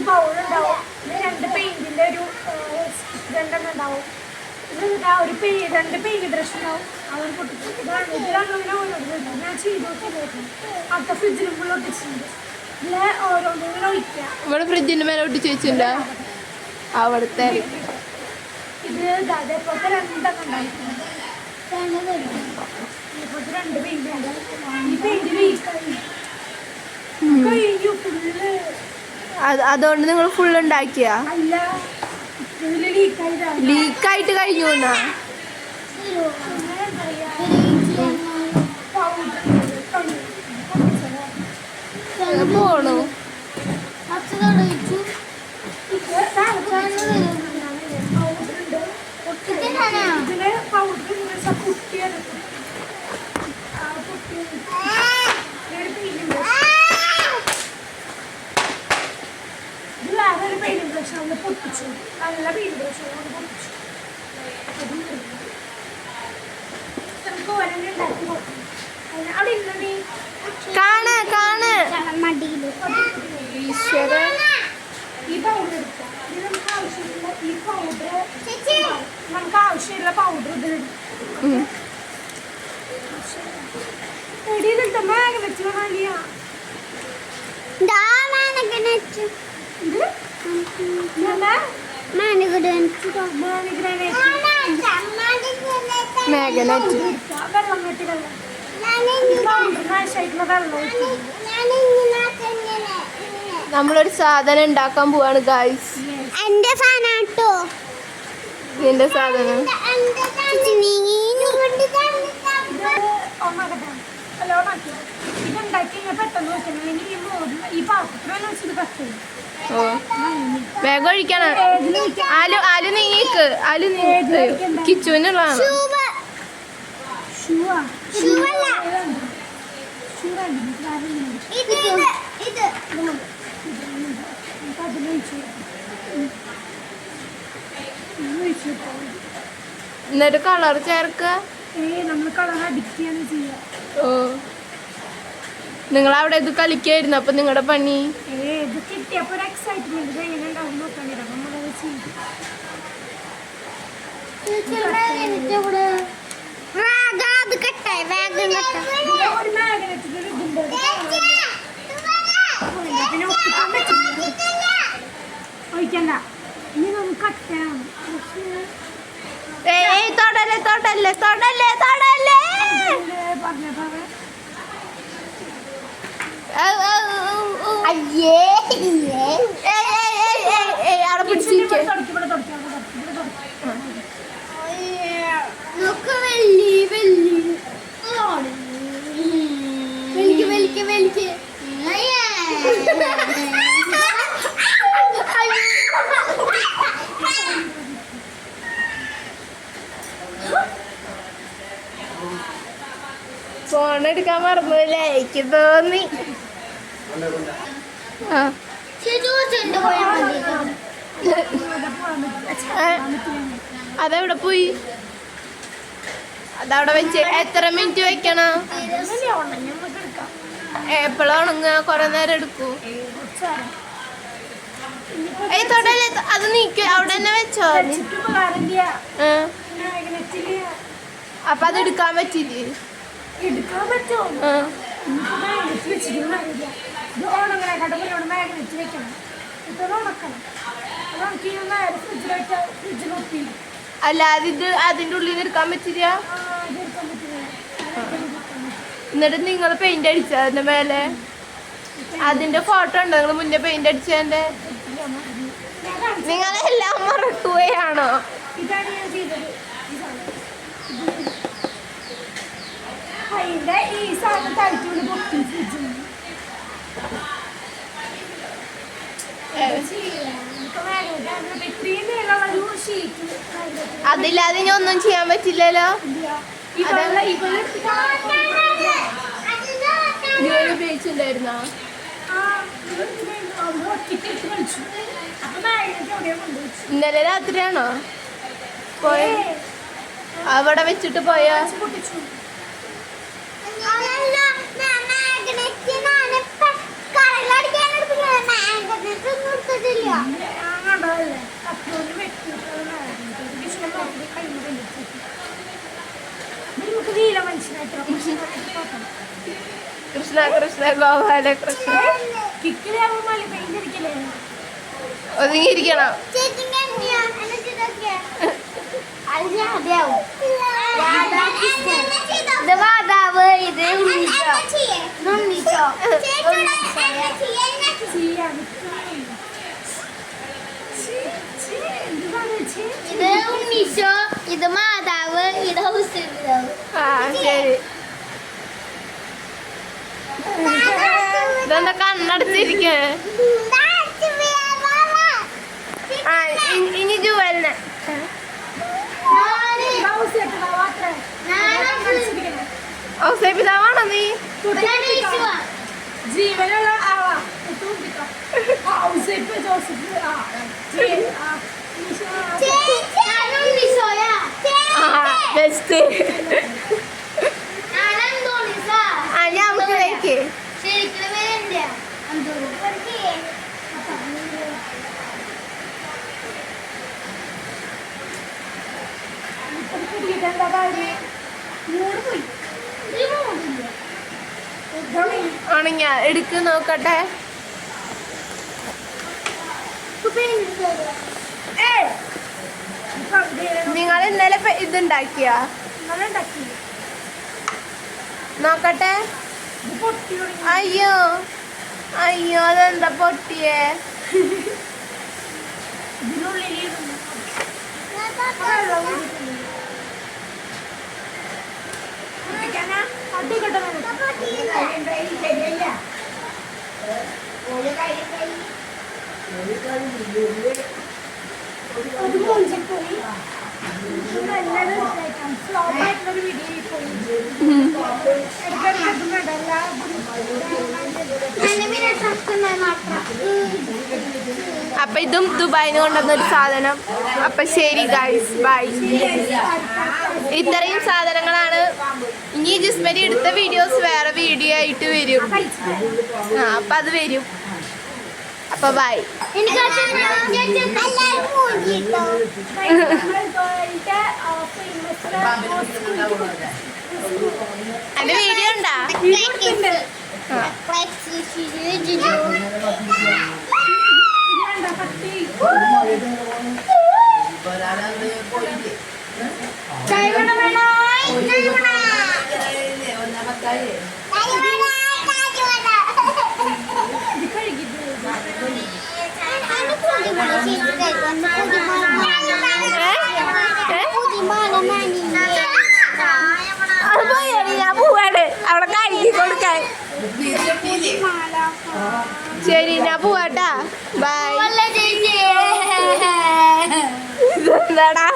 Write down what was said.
ബൗളുണ്ടാവും, രണ്ട് പെയിന്റിന്റെ ഒരു രണ്ടെണ്ണം ഉണ്ടാവും. ഒരു രണ്ട് പെയിന്റ് ബ്രഷ് ഉണ്ടാവും. അവർ പൊട്ടിക്കും. ഞാൻ ചെയ്ത് നോക്കി അടുത്ത ഫ്രിഡ്ജിലും ഫുൾ ഒട്ടിച്ചിട്ടുണ്ട്. ഇതിലെ ഓരോന്നിങ്ങനെ ഒഴിക്കുക. ഇവിടെ ഫ്രിഡ്ജിന്റെ മേലെ ഒട്ടിച്ച് വെച്ചിട്ടുണ്ടോ? അവിടുത്തെ ഇത് അതേപോലത്തെ രണ്ടെണ്ണം ഉണ്ടായിട്ടുണ്ട്. ഇപ്പോഴത്തെ രണ്ട് പെയിന്റ് ഉണ്ട്. ഈ പെയിന്റ് ലീക്കായി കഴിഞ്ഞു ഫുള്ള്. അതുകൊണ്ട് നിങ്ങൾ ഫുൾ ഉണ്ടാക്കിയ? അല്ല, ലീക്കായിട്ട് കഴിഞ്ഞു എന്നാ? പോണു പൊട്ടിച്ചു. നല്ല പെയിന്റ് ബ്രഷ് പൊട്ടിച്ചു. നമുക്ക് ഓരോന്നും ഉണ്ടാക്കി നോക്കാം. അവിടെ ഇന്നീ കാണ് കാണ് ഈ പൗഡർ എടുക്കാം. ഇത് നമുക്ക് ആവശ്യമുള്ള ഈ പൗഡർ നമുക്ക് ആവശ്യമുള്ള പൗഡർ ഇതിലെടുക്കാം. എടിയിലിട്ട് മാഗ്നറ്റ് വലിയ നമ്മളൊരു സാധനം ഉണ്ടാക്കാൻ പോവാണ് ഗായ്സ്. എന്റെ സാധനം. നിന്റെ സാധനം ഇതുണ്ടാക്കി പെട്ടെന്ന് വെക്കണം. ഈ പാത്രത്തിൽ വെച്ചിട്ട് കത്തും. വേഗം ഒഴിക്കണം. ആലു നീക്ക്, ആലു നീക്ക്. കിച്ചുവിനുള്ളതാണ്. എന്നിട്ട് കളർ ചേർക്ക. നമ്മൾ കളർ അടിക്കുകയാണ് ചെയ്യുക. ഓ, നിങ്ങൾ അവിടെ ഇത് കളിക്കായിരുന്നു. അപ്പൊ നിങ്ങളുടെ പണി ഇത് കിട്ടിയപ്പോ ഒരു എക്സൈറ്റ്മെന്റ് എങ്ങനെ ഉണ്ടാവും നോക്കാനില്ല. നമ്മളത് ചെയ്തു. ഒരു മാഗ്നറ്റിന്റെ ഇതുണ്ട്. പിന്നെ ഒപ്പിക്കാൻ പറ്റില്ല. ഒഴിക്കണ്ട. ഇനി നമുക്ക് കട്ടയാണ്. തൊടല്ലേ തൊടല്ലേ തൊടല്ലേ തൊടല്ലേ. അവിടെ പിടിച്ചിരിക്കെ. ഫോൺ എടുക്കാൻ മറന്നില്ലേ? എനിക്ക് തോന്നി. അതെവിടെ പോയി? അതവിടെ വെച്ച് എത്ര മിനിറ്റ് വെക്കണം? എപ്പോഴാ ഉണങ്ങുക? കൊറേ നേരം എടുക്കൂ. തൊടല്ലേ, അത് നീക്ക്. അവിടെ തന്നെ വെച്ചോ. അപ്പൊ അത് എടുക്കാൻ പറ്റില്ലേ? എടുക്കാൻ പറ്റുമോ? മാഗ്നറ്റ് വെക്കണം. ഇപ്പൊ ഉണക്കണം. അല്ല, അതിന്റെ ഉള്ളിൽ നിന്ന് എടുക്കാൻ പറ്റില്ല. എന്നിട്ട് നിങ്ങൾ പെയിന്റ് അടിച്ച അതിന്റെ മേലെ? അതിന്റെ ഫോട്ടോ ഉണ്ടോ നിങ്ങൾ മുന്നേ പെയിന്റ് അടിച്ചതിന്റെ? നിങ്ങളെല്ലാം മറക്കുകയാണോ? ഇതാണ് ഞാൻ ചെയ്തത്. അതിന്റെ ഈ സാധനം തളിച്ചുകൊണ്ട് പൊട്ടി അതില്ലാതെ ഇനി ഒന്നും ചെയ്യാൻ പറ്റില്ലല്ലോ. ഉപയോഗിച്ചിട്ടുണ്ടായിരുന്നോ? ഇന്നലെ രാത്രിയാണോ പോയ? അവിടെ വെച്ചിട്ട് പോയാ? അങ്ങോട്ടല്ലേ കത്തോട് വെട്ടിട്ട് കൈ നമുക്ക് വീര മനുഷ്യനായിട്ടോ കൃഷ്ണ കൃഷ്ണ ഗോപാല കൃഷ്ണ കിക്കിലാവുമ്പോൾ മല പെയിന്റിരിക്കലേ ഒതുങ്ങിയിരിക്കണം. ഇത് മാതാവ് ഇത് ഉണ്ണീച്ചോ ഇത് ഉണ്ണീച്ചോ ഇത് മാതാവ് ഇത് ഹൗസിലാവ്. ആ ശരി. ഇതെന്താ കണ്ണടച്ചിരിക്കേ? ആ ഇനി ജുവലിനെ ഔസേപിതാവാണോ നീ? ജീവനുള്ള ആവാ ജോസഫ് ബെസ്റ്റ്. ആ ഞാൻ നമുക്ക് കഴിക്കേ. ആണെങ്കിൽ എടുക്ക് നോക്കട്ടെ. നിങ്ങൾ ഇന്നലെ ഇതുണ്ടാക്കിയ നോക്കട്ടെ. അയ്യോ അയ്യോ അതെന്താ പൊട്ടിയേ? അപ്പൊ ഇതും ദുബായിന്ന് കൊണ്ടുവന്നൊരു സാധനം. അപ്പൊ ശരി ഗൈസ്, ബൈ. ഇത്രയും സാധനങ്ങളാണ്. ഇനി ജിസ്മരി എടുത്ത വീഡിയോസ് വേറെ വീഡിയോ ആയിട്ട് വരും. ആ അപ്പൊ അത് വരും. അപ്പൊ ബൈ. എന്റെ വീഡിയോ ഉണ്ടാ? ഞാൻ പോവാണ് അവിടെ കഴുകി കൊടുക്കാൻ. ശരി ഞാൻ പോവാട്ടാ. ബൈ. എന്താടാ